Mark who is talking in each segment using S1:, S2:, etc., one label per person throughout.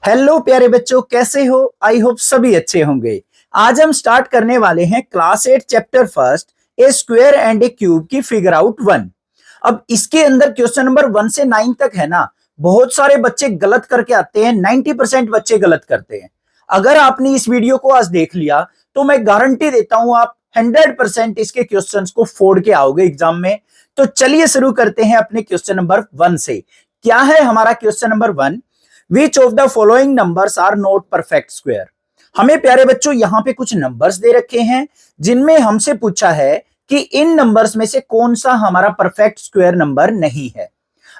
S1: Hello प्यारे बच्चों, कैसे हो? आई होप सभी अच्छे होंगे। आज हम स्टार्ट करने वाले हैं class 8 chapter first A square and A cube की फिगर आउट 1। अब इसके अंदर क्वेश्चन नंबर 1 से 9 तक है ना, बहुत सारे बच्चे गलत करके आते हैं। 90% बच्चे गलत करते हैं। अगर आपने इस वीडियो को आज देख लिया तो मैं गारंटी देता हूं आप 100% इसके क्वेश्चंस को फोड़ के आओगे एग्जाम में। तो चलिए शुरू करते हैं अपने क्वेश्चन नंबर 1 से। क्या है हमारा question number 1? Which of the following numbers are not perfect square? हमें प्यारे बच्चों यहां पे कुछ नंबर्स दे रखे हैं जिनमें हमसे पूछा है कि इन नंबर्स में से कौन सा हमारा परफेक्ट स्क्वायर नंबर नहीं है।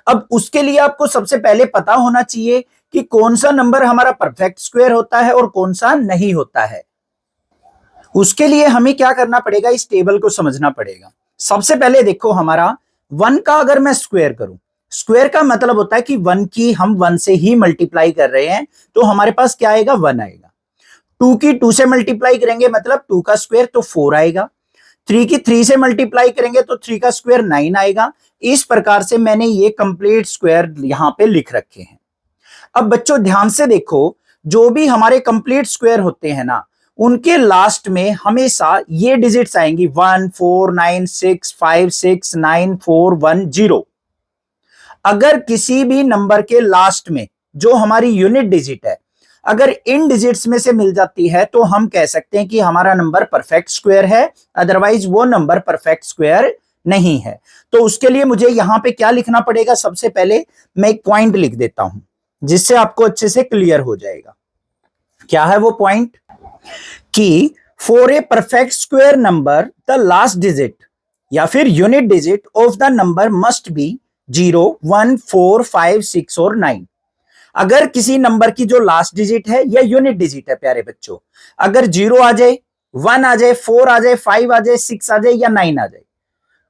S1: अब उसके लिए आपको सबसे पहले पता होना चाहिए कि कौन सा नंबर हमारा परफेक्ट स्क्वायर होता है और कौन सा नहीं होता है। उसके लिए हमें क्या करना पड़ेगा, इस टेबल को समझना पड़ेगा। सबसे पहले देखो, हमारा 1 का अगर मैं स्क्वायर करूं, स्क्वायर का मतलब होता है कि 1 की हम 1 से ही मल्टीप्लाई कर रहे हैं, तो हमारे पास क्या आएगा, 1 आएगा। 2 की 2 से मल्टीप्लाई करेंगे मतलब 2 का स्क्वायर, तो 4 आएगा। 3 की 3 से मल्टीप्लाई करेंगे तो 3 का स्क्वायर 9 आएगा। इस प्रकार से मैंने ये कंप्लीट स्क्वायर यहां पे लिख रखे हैं। अब बच्चों ध्यान से देखो, जो भी हमारे कंप्लीट स्क्वायर होते हैं ना, उनके लास्ट में हमेशा ये डिजिट्स आएंगी 1 4 9 6 5 6 9 4 1 0। अगर किसी भी नंबर के लास्ट में जो हमारी यूनिट डिजिट है, अगर इन डिजिट्स में से मिल जाती है तो हम कह सकते हैं कि हमारा नंबर परफेक्ट स्क्वायर है, अदरवाइज वो नंबर परफेक्ट स्क्वायर नहीं है। तो उसके लिए मुझे यहां पे क्या लिखना पड़ेगा, सबसे पहले मैं एक पॉइंट लिख देता हूं जिससे आपको अच्छे से क्लियर हो जाएगा। क्या है वो पॉइंट? कि for a perfect square number the last digit या फिर unit digit of the number must be 0 1 4 5 6 और 9। अगर किसी नंबर की जो लास्ट डिजिट है या यूनिट डिजिट है प्यारे बच्चों, अगर 0 आ जाए, 1 आ जाए, 4 आ जाए, 5 आ जाए, 6 आ जाए या 9 आ जाए,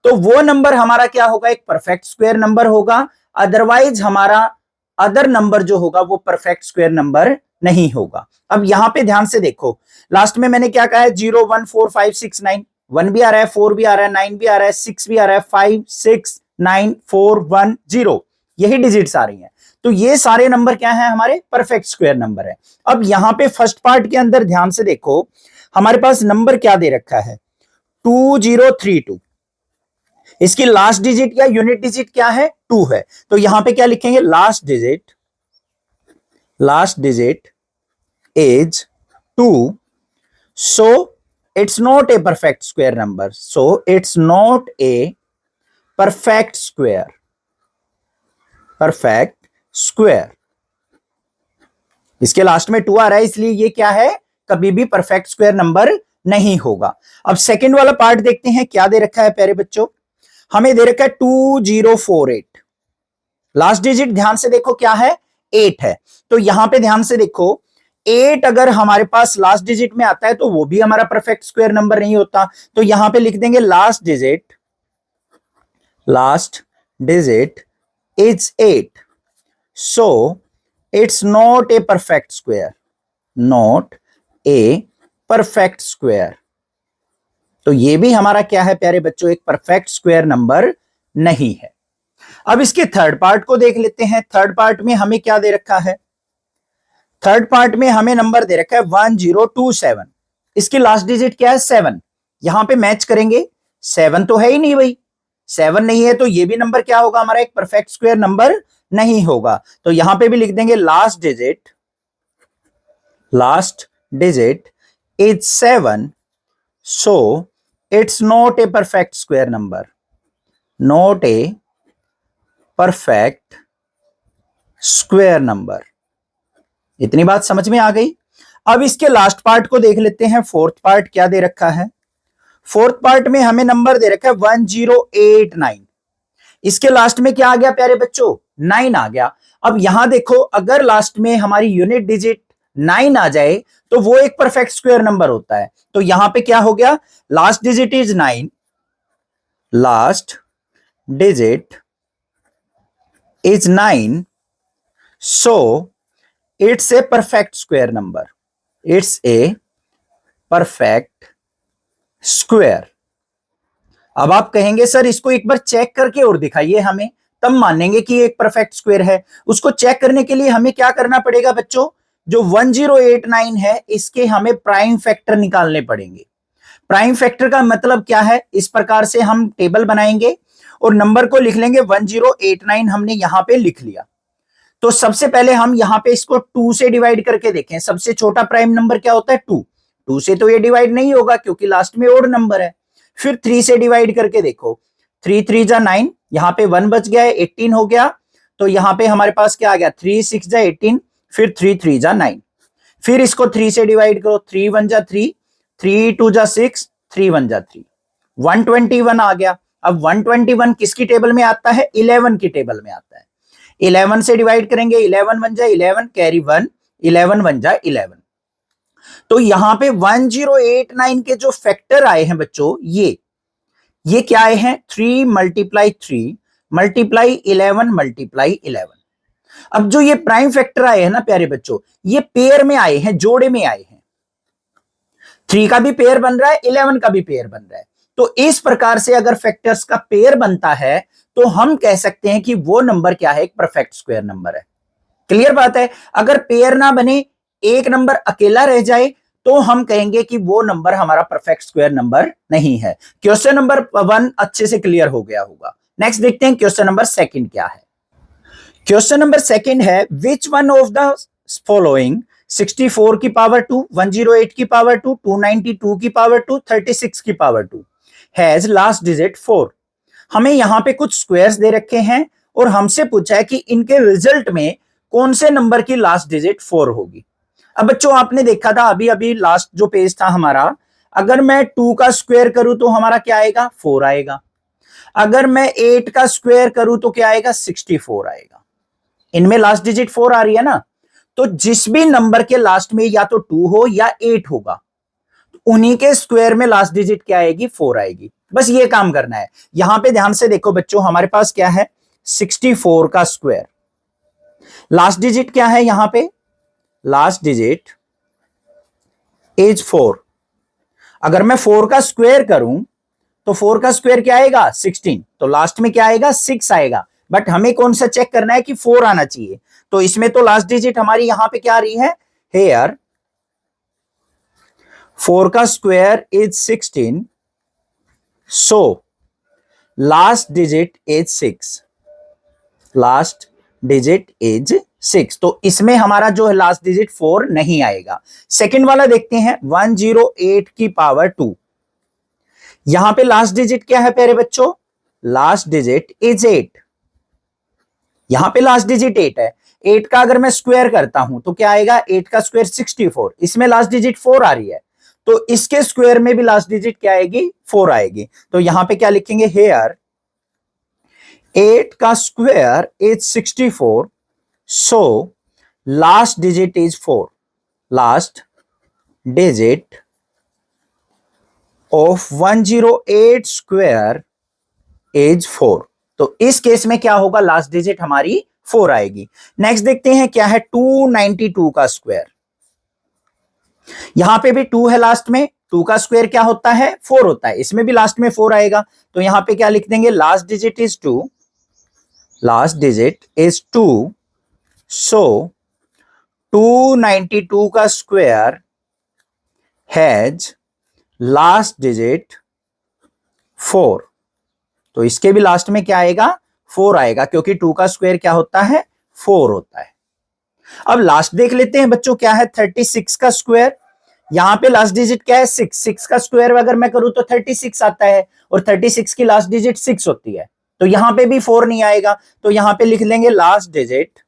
S1: तो वो नंबर हमारा क्या होगा, एक परफेक्ट स्क्वायर नंबर होगा। अदरवाइज हमारा अदर नंबर जो होगा वो परफेक्ट स्क्वायर नंबर नहीं होगा। अब यहां पे ध्यान से देखो, लास्ट में मैंने क्या कहा है, 0 1 4 5 6 9। 1 भी आ रहा है, 4 भी आ रहा है, 9 भी आ रहा है, 6 भी आ रहा है, 5 6 9 4 1 0, यही डिजिट्स आ रही हैं। तो ये सारे नंबर क्या हैं, हमारे परफेक्ट स्क्वायर नंबर है। अब यहां पे फर्स्ट पार्ट के अंदर ध्यान से देखो, हमारे पास नंबर क्या दे रखा है, 2032। इसकी लास्ट डिजिट या यूनिट डिजिट क्या है, 2 है। तो यहां पे क्या लिखेंगे, last digit is 2, so it's not a perfect square number, so it's not a perfect square इसके लास्ट में 2 आ रहा है, इसलिए ये क्या है, कभी भी परफेक्ट स्क्वायर नंबर नहीं होगा। अब सेकंड वाला पार्ट देखते हैं, क्या दे रखा है प्यारे बच्चों, हमें दे रखा है 2048। लास्ट डिजिट ध्यान से देखो क्या है, 8 है। तो यहां पे ध्यान से देखो, 8 अगर हमारे पास लास्ट डिजिट में आता है तो वो भी हमारा परफेक्ट स्क्वायर नंबर नहीं होता। तो यहां पे लिख देंगे last digit is 8, so it's not a perfect square. तो ये भी हमारा क्या है प्यारे बच्चों, एक परफेक्ट स्क्वायर नंबर नहीं है। अब इसके थर्ड पार्ट को देख लेते हैं। थर्ड पार्ट में हमें क्या दे रखा है, थर्ड पार्ट में हमें नंबर दे रखा है 1027। इसकी लास्ट डिजिट क्या है, 7। यहां पे मैच करेंगे, 7 तो है ही नहीं भाई, 7 नहीं है, तो ये भी नंबर क्या होगा, हमारा एक परफेक्ट स्क्वायर नंबर नहीं होगा। तो यहां पे भी लिख देंगे last digit is 7, so it's not a perfect square number, not a perfect square number. इतनी बात समझ में आ गई। अब इसके लास्ट पार्ट को देख लेते हैं। फोर्थ पार्ट क्या दे रखा है, फोर्थ पार्ट में हमें नंबर दे रखा है 1089। इसके लास्ट में क्या आ गया प्यारे बच्चों, 9 आ गया। अब यहां देखो, अगर लास्ट में हमारी यूनिट डिजिट 9 आ जाए तो वो एक परफेक्ट स्क्वायर नंबर होता है। तो यहां पे क्या हो गया, last digit is 9, last digit is 9, so it's a perfect square number, it's a perfect square. अब आप कहेंगे सर इसको एक बार चेक करके और दिखाइए हमें, तब मानेंगे कि एक परफेक्ट स्क्वायर है। उसको चेक करने के लिए हमें क्या करना पड़ेगा बच्चों, जो 1089 है इसके हमें प्राइम फैक्टर निकालने पड़ेंगे। प्राइम फैक्टर का मतलब क्या है, इस प्रकार से हम टेबल बनाएंगे और नंबर को लिख लेंगे 1089 हमने यहां पे लिख लिया। तो सबसे पहले हम यहां पे इसको 2 से डिवाइड करके देखें। सबसे छोटा प्राइम नंबर क्या होता है 2, 2 से तो ये डिवाइड नहीं होगा क्योंकि लास्ट में ओड नंबर है। फिर 3 से डिवाइड करके देखो, 3 3 जा 9, यहाँ पे 1 बच गया है, 18 हो गया। तो यहाँ पे हमारे पास क्या आ गया, 3 6 जा 18, फिर 3 3 जा 9। फिर इसको 3 से डिवाइड करो, 3 1 जा 3, 3 2 जा 6, 3 1 जा 3, 121 आ गया। अब 121 किसकी टेबल में आता है, 11 की टेबल में आता है। 11 से डिवाइड करेंगे, 11 1 जा 11, कैरी 1, 11 1 जा 11। तो यहां पे 1089 के जो फैक्टर आए हैं बच्चों, ये क्या आए हैं, 3 मल्टीप्लाई 3 मल्टीप्लाई 11 मल्टीप्लाई 11। अब जो ये प्राइम फैक्टर आए हैं ना प्यारे बच्चों, ये पेयर में आए हैं, जोड़े में आए हैं। 3 का भी पेयर बन रहा है, 11 का भी पेयर बन रहा है। तो इस प्रकार से अगर फैक्टर्स का पेयर बनता है तो हम कह सकते हैं कि वो नंबर क्या है, एक परफेक्ट स्क्वायर नंबर है। क्लियर बात है। अगर पेयर ना बने, एक नंबर अकेला रह जाए, तो हम कहेंगे कि वो नंबर हमारा परफेक्ट स्क्वायर नंबर नहीं है। क्वेश्चन नंबर 1 अच्छे से क्लियर हो गया होगा। नेक्स्ट देखते हैं क्वेश्चन नंबर 2 क्या है। क्वेश्चन नंबर 2 है, which one of the following 64 की पावर 2, 108 की पावर 2, 292 की पावर 2, 36 की पावर 2 हैज लास्ट डिजिट 4। हमें यहां पे कुछ स्क्वायर्स दे रखे हैं और हमसे पूछा है कि इनके रिजल्ट में कौन से नंबर की लास्ट डिजिट 4 होगी। अब बच्चों आपने देखा था अभी अभी लास्ट जो पेज था हमारा, अगर मैं 2 का स्क्वायर करूं तो हमारा क्या आएगा, 4 आएगा। अगर मैं 8 का स्क्वायर करूं तो क्या आएगा, 64 आएगा। इनमें लास्ट डिजिट 4 आ रही है ना। तो जिस भी नंबर के लास्ट में या तो 2 हो या 8 होगा, उन्हीं के स्क्वायर में लास्ट डिजिट क्या आएगी, 4 आएगी। बस ये काम करना है। यहां पे ध्यान से देखो बच्चों, हमारे पास क्या है, 64 का स्क्वायर, लास्ट डिजिट क्या है यहां पे, लास्ट डिजिट इज 4। अगर मैं 4 का स्क्वायर करूं तो 4 का स्क्वायर क्या आएगा, 16, तो लास्ट में क्या आएगा, 6 आएगा। बट हमें कौन सा चेक करना है कि 4 आना चाहिए। तो इसमें तो लास्ट डिजिट हमारी यहां पे क्या आ रही है, हेयर 4 का square is 16, so last digit is 6, last digit is 6। तो इसमें हमारा जो है लास्ट डिजिट 4 नहीं आएगा। सेकंड वाला देखते हैं, 108 की पावर 2। यहां पे लास्ट डिजिट क्या है प्यारे बच्चों, लास्ट डिजिट इज 8। यहां पे लास्ट डिजिट 8 है। 8 का अगर मैं स्क्वायर करता हूं तो क्या आएगा, 8 का स्क्वायर 64, इसमें लास्ट डिजिट 4 आ रही है। तो इसके स्क्वायर में भी लास्ट डिजिट क्या आएगी, 4 आएगी। तो यहां पे क्या लिखेंगे, हेयर 8 का square is 64, so last digit is 4, last digit of 108 square is 4। तो इस केस में क्या होगा, लास्ट डिजिट हमारी 4 आएगी। नेक्स्ट देखते हैं क्या है, 292 का स्क्वायर। यहां पे भी 2 है लास्ट में, 2 का स्क्वायर क्या होता है, 4 होता है। इसमें भी लास्ट में 4 आएगा। तो यहां पे क्या लिख देंगे, last digit is 2, last digit is 2, सो 292 का स्क्वायर हैज लास्ट डिजिट 4। तो इसके भी लास्ट में क्या आएगा, 4 आएगा, क्योंकि 2 का स्क्वायर क्या होता है, 4 होता है। अब लास्ट देख लेते हैं बच्चों, क्या है 36 का स्क्वायर। यहां पे लास्ट डिजिट क्या है, 6। 6 का स्क्वायर अगर मैं करूं तो 36 आता है, और 36 की लास्ट डिजिट 6 होती है। तो यहां पे भी 4 नहीं आएगा। तो यहां पे लिख लेंगे लास्ट डिजिट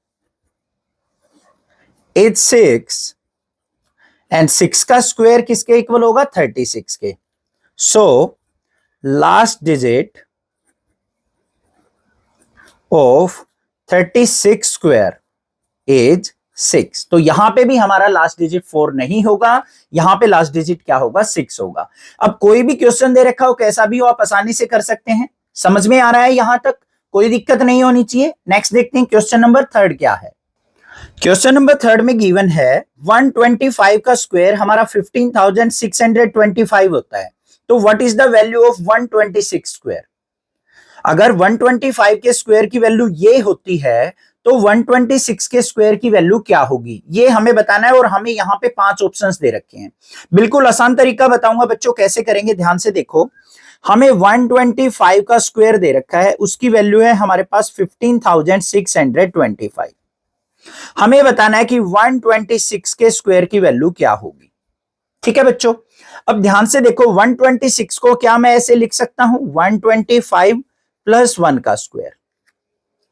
S1: इज 6, एंड 6 का स्क्वायर किसके इक्वल होगा, 36 के। So last digit of 36 square is 6। तो यहां पे भी हमारा लास्ट डिजिट 4 नहीं होगा, यहां पे लास्ट डिजिट क्या होगा, 6 होगा। अब कोई भी क्वेश्चन दे रखा हो, कैसा भी हो, आप आसानी से कर सकते हैं। समझ में आ रहा है, यहां तक कोई दिक्कत नहीं होनी चाहिए। नेक्स्ट देखते हैं क्वेश्चन नंबर 3 क्या है। क्वेश्चन नंबर 3 में गिवन है 125 का स्क्वायर हमारा 15,625 होता है। तो what is the value of 126 square. अगर 125 के स्क्वायर की वैल्यू ये होती है तो 126 के स्क्वायर की वैल्यू क्या होगी ये हमें बताना है और हमें यहाँ पे 5 ऑप्शंस दे रखे हैं। बिल्कुल आसान तरीका बताऊंगा बच्चों कैसे करेंगे, ध्यान से देखो। हमें 125 का स्क्वायर दे रखा है, उसकी वैल्यू है हमारे पास 15,625। हमें बताना है कि 126 के स्क्वायर की वैल्यू क्या होगी। ठीक है बच्चों, अब ध्यान से देखो 126 को क्या मैं ऐसे लिख सकता हूं, 125 प्लस 1 का स्क्वायर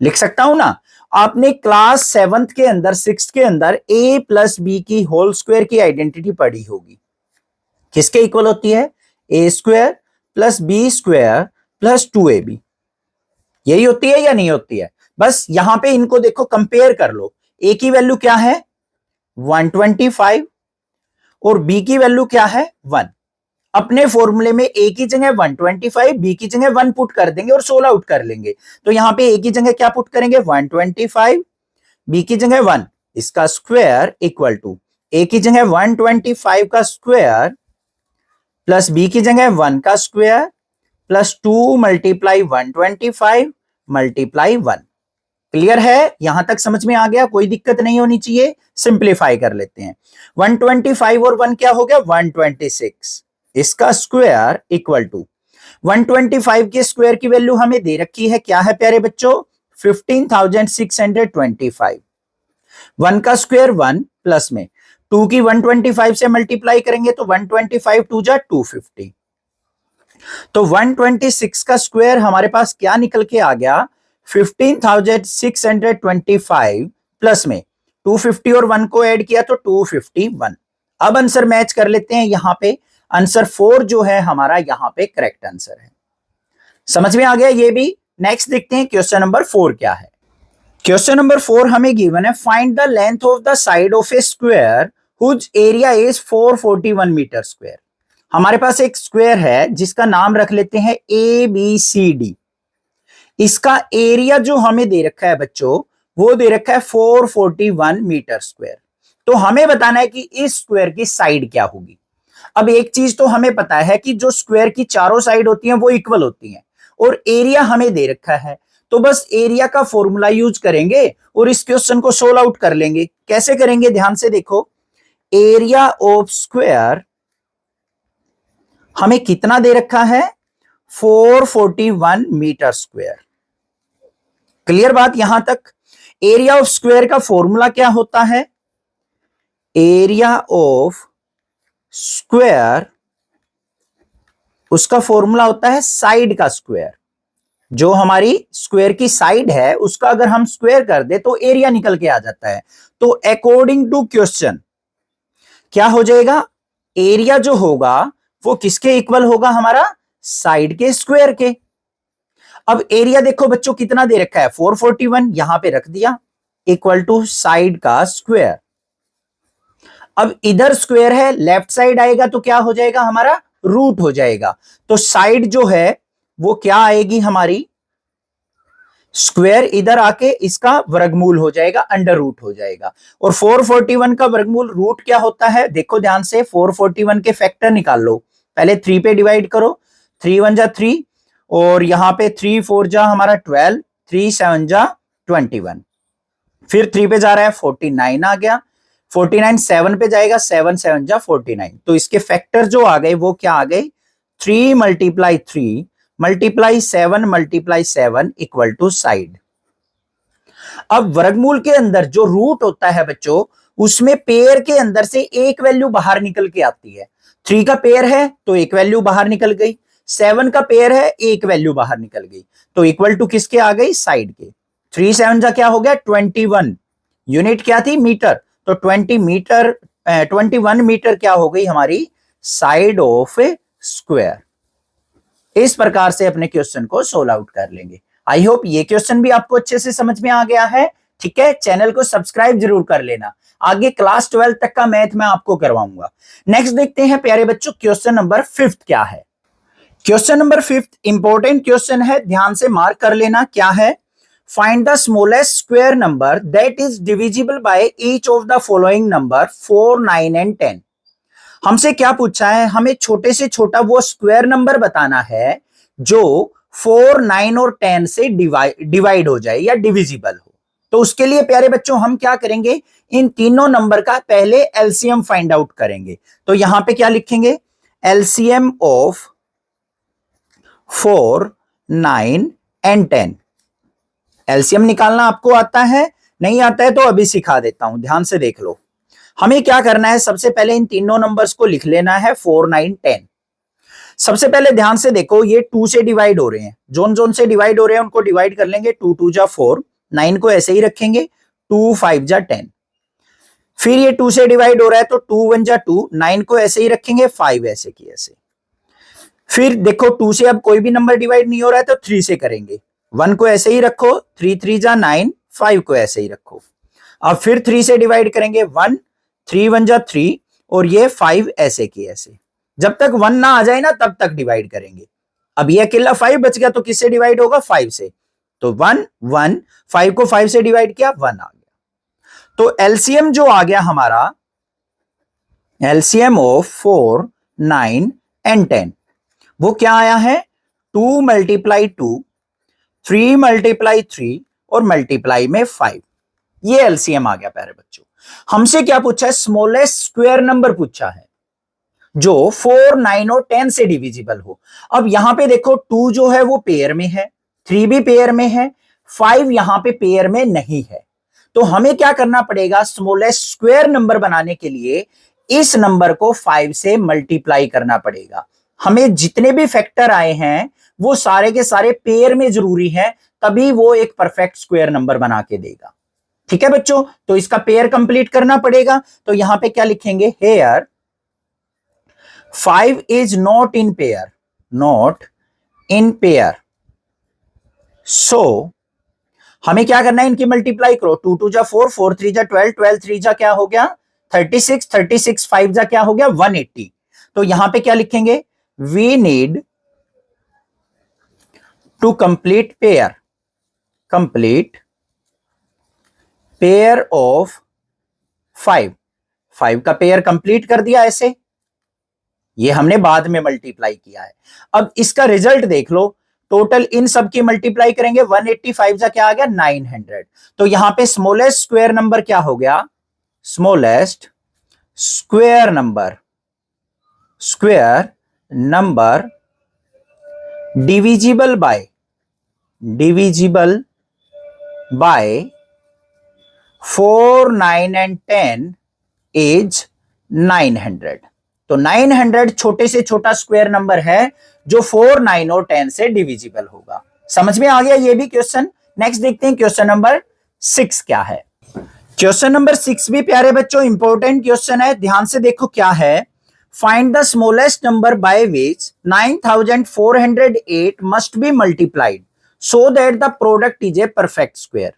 S1: लिख सकता हूं ना। आपने क्लास 7th के अंदर 6th के अंदर a प्लस बी की होल स्क्वायर की आइडेंटिटी पढ़ी होगी। किसके इक्वल होती है, a square plus B square plus 2ab। यही होती है या नहीं होती है? बस यहां पे इनको देखो, कंपेयर कर लो। a की वैल्यू क्या है 125 और b की वैल्यू क्या है 1। अपने फॉर्मूले में a की जगह 125, b की जगह 1 पुट कर देंगे और 16 आउट कर लेंगे। तो यहां पे a की जगह क्या पुट करेंगे 125, b की जगह 1, इसका स्क्वायर इक्वल टू a की जगह 125 का स्क्वायर प्लस b की जगह 1 का square plus 2 multiply 125 multiply 1। Clear है? यहां तक समझ में आ गया? कोई दिक्कत नहीं होनी चाहिए। सिंप्लीफाई कर लेते हैं। 125 और 1 क्या हो गया 126, इसका स्क्वायर इक्वल टू 125 के स्क्वायर की वैल्यू हमें दे रखी है, क्या है प्यारे बच्चों 15,625। 1 का स्क्वायर 1 प्लस में 2 की 125 से मल्टीप्लाई करेंगे तो 125 2 जा 250। तो 126 का स्क्वायर हमारे पास क्या निकल के आ गया 15,625 प्लस में 250 और 1 को ऐड किया तो 251। अब आंसर मैच कर लेते हैं। यहां पे आंसर 4 जो है हमारा यहां पे करेक्ट आंसर है। समझ में आ गया ये भी? नेक्स्ट देखते हैं क्वेश्चन नंबर 4 क्या है। क्वेश्चन नंबर 4 हमें गिवन है, find the length of the side of a square whose area is 441 metre square. हमारे पास एक स्क्वायर है जिसका नाम रख लेते हैं ABCD। इसका एरिया जो हमें दे रखा है बच्चों वो दे रखा है 441 मीटर स्क्वायर। तो हमें बताना है कि इस स्क्वायर की साइड क्या होगी। अब एक चीज तो हमें पता है कि जो स्क्वायर की चारों साइड होती हैं वो इक्वल होती हैं और एरिया हमें दे रखा है, तो बस एरिया का फॉर्मूला यूज करेंगे और इस क्वेश्चन को सोल्व आउट कर लेंगे। कैसे करेंगे ध्यान से देखो, एरिया ऑफ स्क्वायर हमें कितना दे रखा है 441 मीटर स्क्वायर। क्लियर बात यहां तक? एरिया ऑफ स्क्वायर का फॉर्मूला क्या होता है, एरिया ऑफ स्क्वायर उसका फॉर्मूला होता है साइड का स्क्वायर। जो हमारी स्क्वायर की साइड है उसका अगर हम स्क्वायर कर दे तो एरिया निकल के आ जाता है। तो अकॉर्डिंग टू क्वेश्चन क्या हो जाएगा, एरिया जो होगा वो किसके इक्वल होगा, हमारा साइड के स्क्वायर के। अब एरिया देखो बच्चों कितना दे रखा है 441, यहां पे रख दिया इक्वल टू साइड का स्क्वायर। अब इधर स्क्वायर है, लेफ्ट साइड आएगा तो क्या हो जाएगा हमारा रूट हो जाएगा। तो साइड जो है वो क्या आएगी हमारी, स्क्वायर इधर आके इसका वर्गमूल हो जाएगा, अंडर रूट हो जाएगा। और 441 का वर्गमूल रूट क्या होता है, देखो ध्यान से 441 के फैक्टर निकाल लो। पहले 3 पे डिवाइड करो, 3 1 जा 3 और यहां पे 3 4 जा हमारा 12, 3 7 जा 21, फिर 3 पे जा रहा है 49 आ गया, 49 7 पे जाएगा 7 7 जा 49। तो इसके फैक्टर जो आ गए वो क्या आ गए 3 multiply 3 multiply 7 multiply 7 equal to side. अब वर्गमूल के अंदर जो रूट होता है बच्चों उसमें पेयर के अंदर से एक वैल्यू बाहर निकल के आती है। 3 का पेयर है तो एक वैल्यू बाहर निकल गई, 7 का पेयर है एक वैल्यू बाहर निकल गई, तो इक्वल टू किसके आ गई साइड के। 3 7 जा क्या हो गया 21, यूनिट क्या थी मीटर, तो 21 मीटर क्या हो गई हमारी साइड ऑफ ए स्क्वायर। इस प्रकार से अपने क्वेश्चन को सोल्व आउट कर लेंगे। आई होप ये क्वेश्चन भी आपको अच्छे से समझ में आ गया है। ठीक है, चैनल को सब्सक्राइब जरूर कर लेना, आगे क्लास 12 तक का मैथ मैं आपको करवाऊंगा। नेक्स्ट देखते हैं प्यारे बच्चों क्वेश्चन नंबर 5 क्या है। क्वेश्चन नंबर 5 इंपॉर्टेंट क्वेश्चन है, ध्यान से मार्क कर लेना। क्या है, find the smallest square number that is divisible by each of the following number 4 9 and 10। हमसे क्या पूछा है, हमें छोटे से छोटा वो स्क्वायर नंबर बताना है जो 4 9 और 10 से डिवाइड हो जाए या डिविजिबल हो। तो उसके लिए प्यारे बच्चों हम क्या करेंगे, इन तीनों नंबर का पहले एलसीएम फाइंड आउट करेंगे। तो यहां पे क्या लिखेंगे, एलसीएम ऑफ 4, 9 एंड 10। एलसीएम निकालना आपको आता है? नहीं आता है तो अभी सिखा देता हूं, ध्यान से देख लो। हमें क्या करना है, सबसे पहले इन तीनों नंबर्स को लिख लेना है 4, 9, 10। सबसे पहले ध्यान से देखो, ये 2 से डिवाइड हो रहे हैं, जोन जोन से डिवाइड हो रहे हैं उनको डिवाइड कर लेंगे। 2 2 जा 4, 9 को ऐसे ही रखेंगे, 2 5 जा 10। फिर ये 2 से डिवाइड हो रहा है तो 2 1 जा 2, 9 को ऐसे ही रखेंगे, 5 ऐसे की ऐसे। फिर देखो 2 से अब कोई भी नंबर डिवाइड नहीं हो रहा है तो 3 से करेंगे, 1 को ऐसे ही रखो, 3 3 जा 9, 5 को ऐसे ही रखो। अब फिर 3 से डिवाइड करेंगे, 1, 3 1 जा 3 और ये 5 ऐसे की ऐसे। जब तक 1 ना आ जाए ना तब तक डिवाइड करेंगे। अब ये अकेला 5 बच गया तो किससे डिवाइड होगा, 5 से। तो 1 1, 5 को 5 से डिवाइड किया, 1 आ गया। तो एलसीएम जो आ गया हमारा, एलसीएम ऑफ 4, 9 एंड 10, वो क्या आया है, 2 मल्टीप्लाई 2, 3 मल्टीप्लाई 3 और मल्टीप्लाई में 5। ये एलसीएम आ गया प्यारे बच्चों। हमसे क्या पूछा है, स्मॉलेस्ट स्क्वायर नंबर पूछा है जो 4, 9 और 10 से डिविजिबल हो। अब यहां पे देखो 2 जो है वो पेयर में है, 3 भी पेयर में है, 5 यहां पे पेयर में नहीं है। तो हमें क्या करना पड़ेगा, स्मॉलेस्ट स्क्वायर नंबर बनाने के लिए इस नंबर को 5 से मल्टीप्लाई करना पड़ेगा। हमें जितने भी फैक्टर आए हैं वो सारे के सारे पेयर में जरूरी है, तभी वो एक परफेक्ट स्क्वायर नंबर बना के देगा। ठीक है बच्चों, तो इसका पेयर कंप्लीट करना पड़ेगा। तो यहां पे क्या लिखेंगे, hair 5 is not in pair, not in pair. So हमें क्या करना है, इनकी मल्टीप्लाई करो, 2 2 जा 4, 4 3 जा 12, 12 3 जा क्या हो गया 36, 36 5 जा क्या हो गया 180। तो यहां पे क्या लिखेंगे, we need to complete pair, complete pair of 5। 5 का पेयर कंप्लीट कर दिया ऐसे, ये हमने बाद में मल्टीप्लाई किया है। अब इसका रिजल्ट देख लो, टोटल इन सब की मल्टीप्लाई करेंगे, 185 जा क्या आ गया 900। तो यहां पे स्मॉलेस्ट स्क्वायर नंबर क्या हो गया, smallest square number, square number divisible by, divisible by 4, 9 and 10 is 900। तो 900 छोटे से छोटा स्क्वायर नंबर है जो 4, 9 और 10 से डिविजिबल होगा। समझ में आ गया ये भी क्वेश्चन। नेक्स्ट देखते हैं क्वेश्चन नंबर 6 क्या है। क्वेश्चन नंबर 6 भी प्यारे बच्चों इंपॉर्टेंट क्वेश्चन है, ध्यान से देखो क्या है। Find the smallest number by which 9408 must be multiplied so that the product is a perfect square.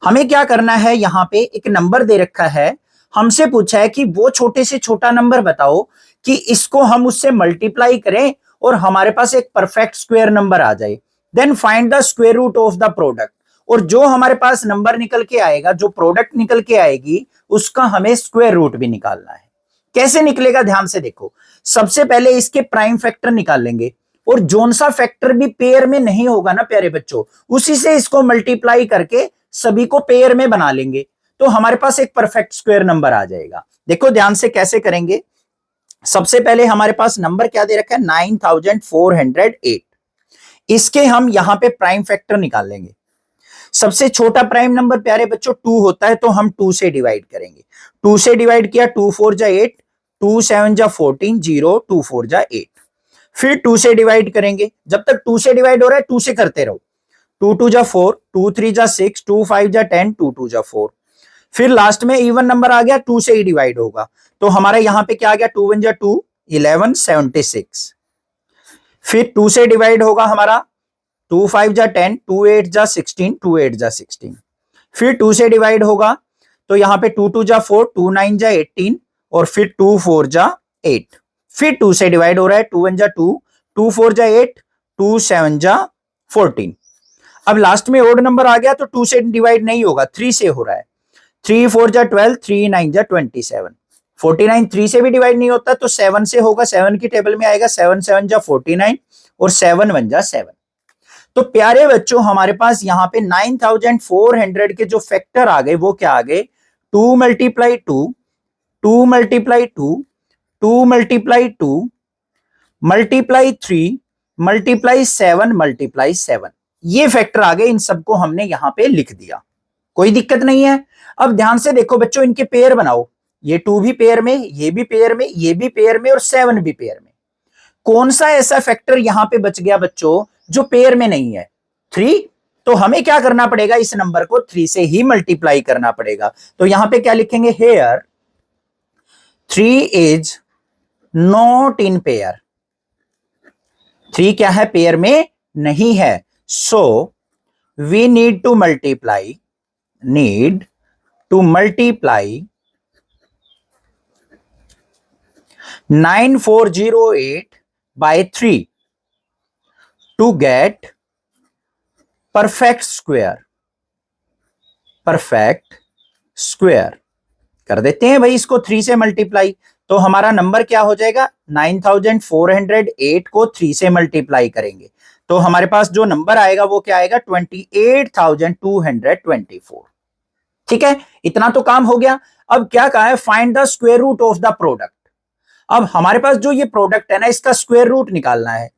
S1: हमें क्या करना है, यहां पे एक नंबर दे रखा है, हमसे पूछा है कि वो छोटे से छोटा नंबर बताओ कि इसको हम उससे मल्टीप्लाई करें और हमारे पास एक परफेक्ट स्क्वायर नंबर आ जाए। Then find the square root of the product, और जो हमारे पास नंबर निकल के आएगा, जो प्रोडक्ट निकल के आएगी, उसका हमें स्क्वायर रूट भी निकालना है। कैसे निकलेगा, ध्यान से देखो। सबसे पहले इसके प्राइम फैक्टर निकाल लेंगे, और जोन सा फैक्टर भी पेयर में नहीं होगा ना प्यारे बच्चों, उसी से इसको मल्टीप्लाई करके सभी को पेयर में बना लेंगे, तो हमारे पास एक परफेक्ट स्क्वायर नंबर आ जाएगा। देखो ध्यान से कैसे करेंगे। सबसे पहले हमारे पास नंबर क्या दे रखा है 9408, इसके हम यहां पे प्राइम फैक्टर निकाल लेंगे। सबसे छोटा प्राइम नंबर प्यारे बच्चों 2 होता है, तो हम 2 से डिवाइड करेंगे। 2 से डिवाइड किया, 2 4 जा 8, 2 7 जा 14, 0 2 4 जा 8। फिर 2 से डिवाइड करेंगे, जब तक 2 से डिवाइड हो रहा है 2 से करते रहो। 2 2 जा 4, 2 3 जा 6, 2 5 जा 10, 2 2 जा 4। फिर लास्ट में इवन नंबर आ गया, 2 से ही डिवाइड होगा, तो हमारे यहां पे क्या आ गया 2 1 जा 2, 11 76। फिर 2 से डिवाइड होगा हमारा, 2 5 जा 10, 2 8 जा 16, 2 8 जा 16। फिर 2 से डिवाइड होगा, तो यहां पे 2 2 जा 4, 2 9 जा 18 और फिर 2 4 जा 8। फिर 2 से डिवाइड हो रहा है, 2 1 जा 2, 2 4 जा 8, 2 7 जा 14। अब लास्ट में ओड नंबर आ गया, तो 2 से डिवाइड नहीं होगा, 3 से हो रहा है। 3 4 जा 12, 3 9 जा 27। 49 3 से भी डिवाइड नहीं होता, तो 7 से होगा, 7 की टेबल में आएगा, 7 7 जा 49 और 7 1 जा 7। तो प्यारे बच्चों हमारे पास यहाँ पे 9400 के जो फैक्टर आ गए वो क्या आ गए, 2 multiply 2, 2 multiply 2, 2 multiply 2, multiply 3, multiply 7, multiply 7, ये फैक्टर आ गए। इन सबको हमने यहां पे लिख दिया, कोई दिक्कत नहीं है। अब ध्यान से देखो बच्चों, इनके पेयर बनाओ, ये 2 भी पेयर में, ये भी पेयर में, ये भी पेयर में और 7 भी पेयर में। कौन सा ऐसा फैक्टर यहां पे बच गया बच्चों जो पेयर में नहीं है, 3। तो हमें क्या करना पड़ेगा, इस नंबर को 3 से ही मल्टीप्लाई करना पड़ेगा। तो यहां पे क्या लिखेंगे, here 3 is not in pair, 3 क्या है, पेयर में नहीं है। So we need to multiply 9408 by 3 to get perfect square, perfect square। कर देते हैं भाई इसको 3 से मल्टीप्लाई, तो हमारा नंबर क्या हो जाएगा, 9408 को 3 से मल्टीप्लाई करेंगे तो हमारे पास जो नंबर आएगा वो क्या आएगा, 28,224। ठीक है, इतना तो काम हो गया। अब क्या कहा है, find the square root of the product. अब हमारे पास जो ये प्रोडक्ट है ना, इसका स्क्वायर रूट निकालना है।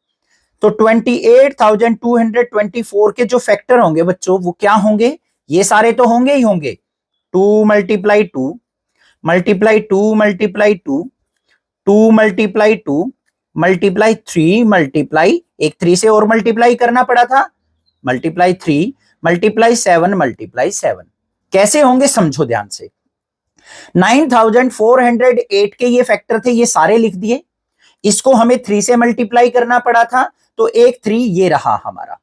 S1: तो 28,224 के जो फैक्टर होंगे बच्चों वो क्या होंगे, ये सारे तो होंगे ही होंगे, 2 multiply 2, multiply 2, multiply 2, 2 multiply 2, multiply 3, multiply एक 3 से और मल्टीप्लाई करना पड़ा था, मल्टीप्लाई 3, मल्टीप्लाई 7, मल्टीप्लाई 7। कैसे होंगे समझो ध्यान से। 9408 के ये फैक्टर थे, ये सारे लिख दिए। इसको हमें 3 से मल्टीप्लाई करना पड़ा था, तो एक 3 ये रहा हमारा,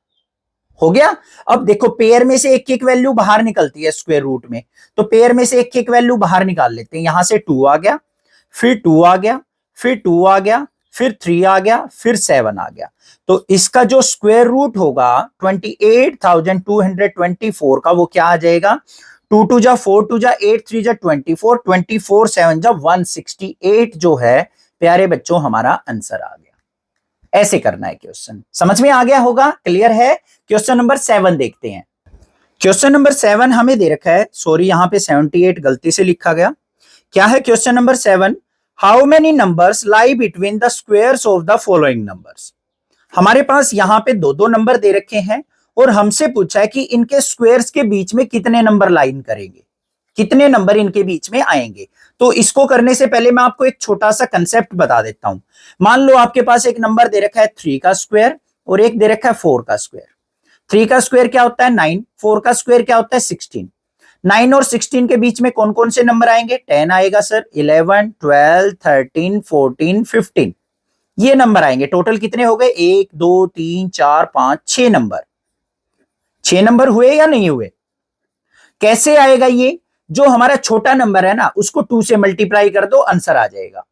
S1: हो गया। अब देखो पेयर में से एक एक वैल्यू बाहर निकलती है स्क्वायर रूट में, तो पेयर में से एक एक वैल्यू बाहर निकाल लेते हैं। यहां से 2 आ गया, फिर 2 आ गया, फिर 2 आ गया, फिर 3 आ गया, फिर 7 आ गया। तो इसका जो स्क्वायर रूट होगा 28,224 का वो क्या आ जाएगा, 2 2 जा 4, 2 जा 8, 3 जा 24, 24 7 जा 168 जो है प्यारे बच्चों हमारा आंसर आ गया। ऐसे करना है क्वेश्चन, समझ में आ गया होगा, क्लियर है। क्वेश्चन नंबर 7 देखते हैं। क्वेश्चन नंबर 7 हमें दे रखा है, सॉरी यहां पे 78 गलती से लिखा गया। क्या है question number 7, how many numbers lie between the squares of the following numbers. हमारे पास यहां पे दो दो नंबर दे रखे हैं और हमसे पूछा है कि इनके स्क्वायर्स के बीच में कितने नंबर लाइन करेंगे, कितने नंबर इनके बीच में आएंगे। तो इसको करने से पहले मैं आपको एक छोटा सा कंसेप्ट बता देता हूं। मान लो आपके पास एक नंबर दे रखा है 3 का स्क्वायर और एक दे रखा है 4 का स्क्वायर। 3 का स्क्वायर क्या होता है 9, 4 का स्क्वायर क्या होता है 16। 9 और 16 के बीच में कौन कौन से नंबर आएंगे, 10 आएगा सर, 11, 12, 13, 14, 15, ये नंबर आएंगे। टोटल कितने हो गए, 1 2 3 4 5 6 नंबर। 6 नंबर हुए या नहीं हुए। कैसे आएगा ये, जो हमारा छोटा नंबर है ना उसको 2 से मल्टीप्लाई कर दो, आंसर आ जाएगा।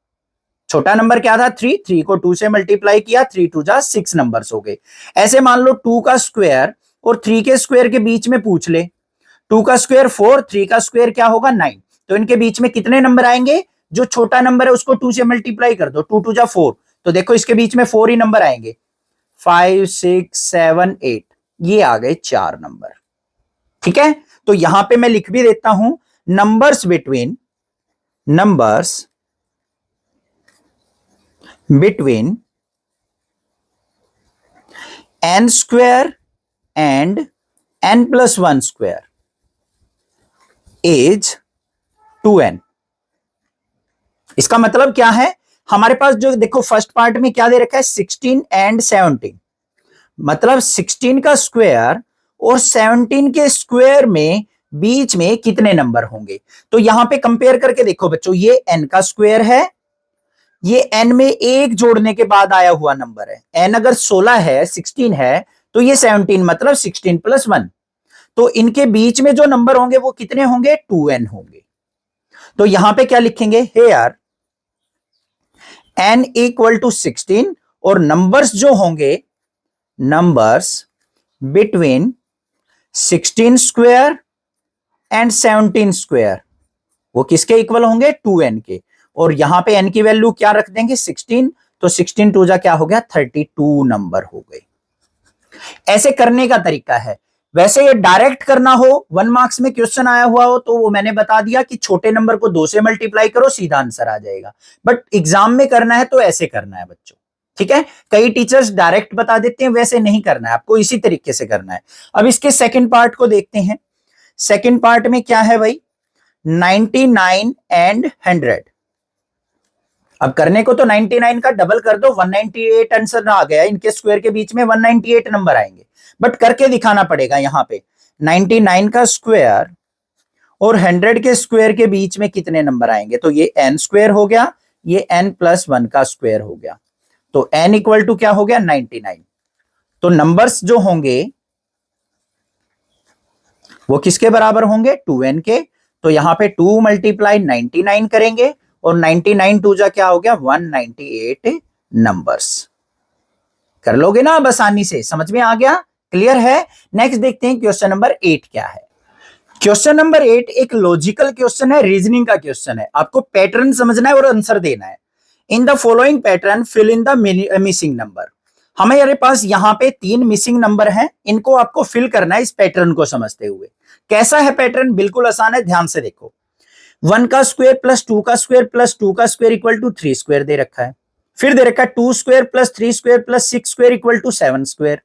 S1: छोटा नंबर क्या था 3, 3 को 2 से मल्टीप्लाई किया, 3 2 जा 6 नंबर्स हो गए। ऐसे मान लो 2 का स्क्वायर और 3 के स्क्वायर के बीच में पूछ ले, 2 का स्क्वायर 4, 3 का स्क्वायर क्या होगा 9, तो इनके बीच में कितने नंबर आएंगे, जो छोटा नंबर है उसको 2 से मल्टीप्लाई कर दो, 2 2 जा 4, तो देखो इसके बीच में 4 ही नंबर आएंगे, 5 6 7 8, ये आ गए 4 नंबर। ठीक है, तो यहां पे मैं लिख भी देता हूं, numbers between n square and n+1 square is 2n। इसका मतलब क्या है, हमारे पास जो देखो फर्स्ट पार्ट में क्या दे रखा है 16 एंड 17, मतलब 16 का स्क्वायर और 17 के स्क्वायर में बीच में कितने नंबर होंगे। तो यहां पे कंपेयर करके देखो बच्चों, ये n का स्क्वायर है, ये n में एक जोड़ने के बाद आया हुआ नंबर है। n अगर 16 है 16 है तो ये 17 मतलब 16+1, तो इनके बीच में जो नंबर होंगे वो कितने होंगे 2n होंगे। तो यहां पे क्या लिखेंगे, हेयर n इक्वल टू 16 और नंबर्स जो होंगे, numbers between 16 square and 17 square वो किसके इक्वल होंगे 2n के। और यहां पे n की वैल्यू क्या रख देंगे 16, तो 16 2 जा क्या हो गया 32 नंबर हो गए। ऐसे करने का तरीका है। वैसे ये डायरेक्ट करना हो, 1 मार्क्स में क्वेश्चन आया हुआ हो, तो वो मैंने बता दिया कि छोटे नंबर को 2 से मल्टीप्लाई करो, सीधा आंसर आ जाएगा। बट एग्जाम में करना है तो ऐसे करना है बच्चों, ठीक है। कई टीचर्स डायरेक्ट बता देते हैं, वैसे नहीं करना है, आपको इसी तरीके से करना है। अब इसके सेकंड पार्ट को देखते हैं। सेकंड पार्ट में क्या है भाई, 99 एंड 100। अब करने को तो 99 का डबल कर दो, 198 आंसर आ गया। इनके स्क्वायर के बीच में 198 नंबर आएंगे, बट करके दिखाना पड़ेगा। यहां पे 99 का स्क्वायर और 100 के स्क्वायर के बीच में कितने नंबर आएंगे, तो ये n स्क्वायर हो गया, ये n+1 का स्क्वायर हो गया, तो n इक्वल टू क्या हो गया, 99। तो नंबर्स जो होंगे वो किसके बराबर होंगे, 2n के। तो यहां पे 2 मल्टीप्लाई 99 करेंगे, और 99 टू जा क्या हो गया, 198 नंबर्स। कर लोगे ना अब आसानी से, समझ में आ गया, क्लियर है। नेक्स्ट देखते हैं क्वेश्चन नंबर 8 क्या है। क्वेश्चन नंबर 8 एक लॉजिकल क्वेश्चन है, रीजनिंग का क्वेश्चन है। आपको पैटर्न समझना है और आंसर देना है। In the following pattern fill in the missing number. हमारे पास यहाँ पे 3 मिसिंग नंबर हैं, इनको आपको फिल करना है इस पैटर्न को समझते हुए। कैसा है पैटर्न, बिल्कुल आसान है, ध्यान से देखो। 1 का स्क्वायर प्लस 2 का स्क्वायर प्लस 2 का स्क्वायर इक्वल टू 3 स्क्वायर दे रखा है। फिर दे रखा है 2 square plus 3 square plus 6 square equal to 7 square.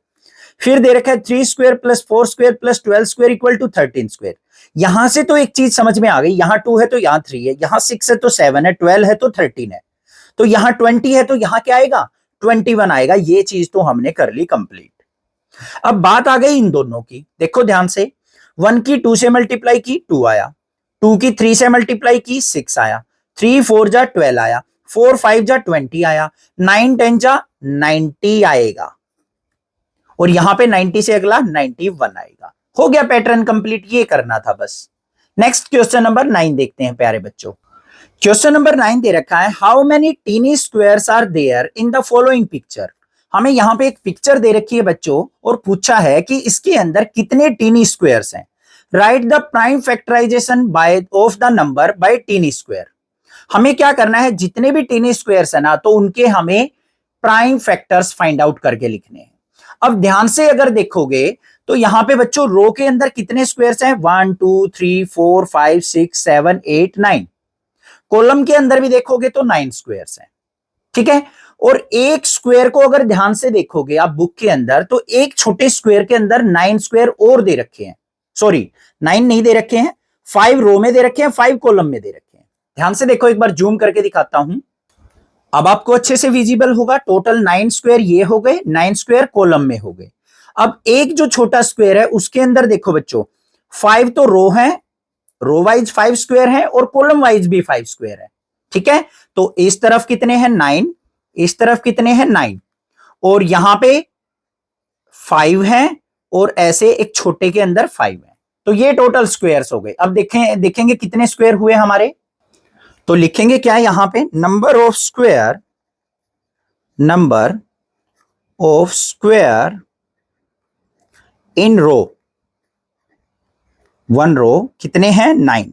S1: फिर दे रखा है 3 square plus 4 square plus 12 square equal to 13 square. यहां से तो एक चीज समझ में आ गई, यहां 2 है तो यहां 3 है, यहां 6 है तो 7 है, 12 है तो 13 है, तो यहां 20 है तो यहां क्या आएगा, 21 आएगा। ये चीज तो हमने कर ली कंप्लीट। अब बात आ गई इन दोनों की, देखो ध्यान से। 1 की 2 से मल्टीप्लाई की 2 आया, 2 की 3 से मल्टीप्लाई की 6 आया, 3 4 जा 12 आया, 4 5 जा 20 आया, 9 10 जा 90 आएगा, और यहां पे 90 से अगला 91 आएगा। हो गया पैटर्न कंप्लीट, ये करना था बस। नेक्स्ट क्वेश्चन नंबर 9 देखते हैं प्यारे बच्चों। क्वेश्चन नंबर 9 दे रखा है, how many tiny squares are there in the following picture. हमें यहां पे एक पिक्चर दे रखी है बच्चों, और पूछा है कि इसके अंदर कितने टीनी स्क्वायर्स हैं। Right the prime factorization by of the number by tiny square. हमें क्या करना है, जितने भी टीनी स्क्वायर्स है ना, तो उनके हमें प्राइम फैक्टर्स फाइंड आउट करके लिखने हैं। अब ध्यान से अगर देखोगे तो यहां पे बच्चों रो के अंदर कितने स्क्वायर्स हैं, 1 2 3 4 5 6 7 8 9। कॉलम के अंदर भी देखोगे तो 9 स्क्वायर्स हैं, ठीक है। और एक स्क्वायर को अगर ध्यान से देखोगे आप बुक के अंदर, तो एक छोटे स्क्वायर के अंदर 9 स्क्वायर और दे रखे हैं। सॉरी, 9 नहीं दे रखे हैं, 5 रो में दे रखे हैं, 5 कॉलम में दे रखे हैं। ध्यान से देखो, एक बार जूम करके दिखाता हूं, अब आपको अच्छे से विजिबल होगा। टोटल 9 स्क्वायर ये हो गए, 9 स्क्वायर कॉलम में हो गए। अब एक जो छोटा स्क्वायर है उसके अंदर देखो बच्चों, 5 तो रो है, रो वाइज 5 स्क्वायर है, और कॉलम वाइज भी 5 स्क्वायर है, ठीक है। तो इस तरफ कितने हैं 9, इस तरफ कितने हैं 9, और यहां पे 5 है, और ऐसे एक छोटे के अंदर 5 है। तो ये टोटल स्क्वायर्स हो गए। अब देखेंगे कितने स्क्वायर हुए हमारे, तो लिखेंगे क्या यहां पे, नंबर ऑफ स्क्वायर इन रो, 1 रो कितने हैं 9।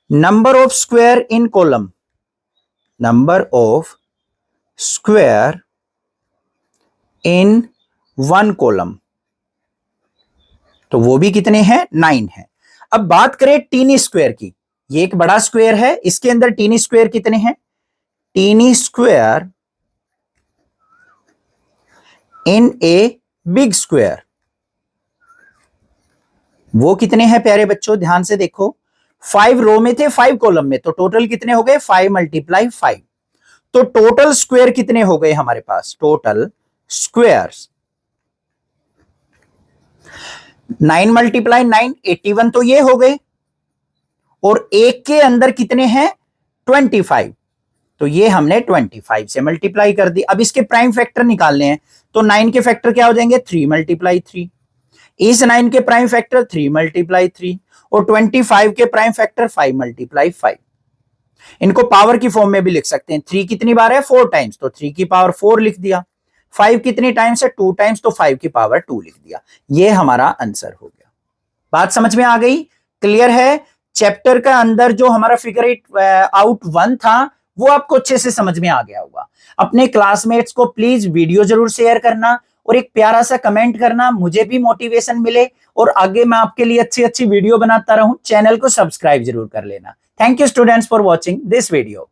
S1: Number of square in column, number of square in 1 column, तो वो भी कितने हैं 9 है। अब बात करें टीनी स्क्वायर की, ये एक बड़ा स्क्वायर है, इसके अंदर टीनी स्क्वायर कितने हैं, tiny square in a big square, वो कितने हैं प्यारे बच्चों, ध्यान से देखो। 5 रो में थे, 5 कॉलम में, तो टोटल कितने हो गए, 5 मल्टीप्लाई 5। तो टोटल स्क्वायर कितने हो गए हमारे पास, टोटल स्क्वायर्स 9 मल्टीप्लाई 9 81, तो ये हो गए। और एक के अंदर कितने हैं 25, तो ये हमने 25 से मल्टीप्लाई कर दी। अब इसके प्राइम फैक्टर निकालने हैं, तो 9 के फैक्टर क्या हो जाएंगे, 3 मल्टीप्लाई 3। इस 9 के प्राइम फैक्टर 3 मल्टीप्लाई 3, और 25 के प्राइम फैक्टर 5 मल्टीप्लाई 5। इनको पावर की फॉर्म में भी लिख सकते हैं। 3 कितनी बार है, 4 टाइम्स, तो 3 की पावर 4 लिख दिया। 5 कितनी टाइम्स है, 2 टाइम्स, तो 5 की पावर 2 लिख दिया। ये हमारा आंसर हो गया। बात समझ में आ गई, क्लियर है। चैप्टर का अंदर जो हमारा फिगर इट आउट 1 था, वो आपको अच्छे से समझ में आ गया होगा। अपने क्लासमेट्स को प्लीज वीडियो जरूर शेयर करना, और एक प्यारा सा कमेंट करना, मुझे भी मोटिवेशन मिले और आगे मैं आपके लिए अच्छी अच्छी वीडियो बनाता रहूं। चैनल को सब्सक्राइब जरूर कर लेना। Thank you students for watching this video.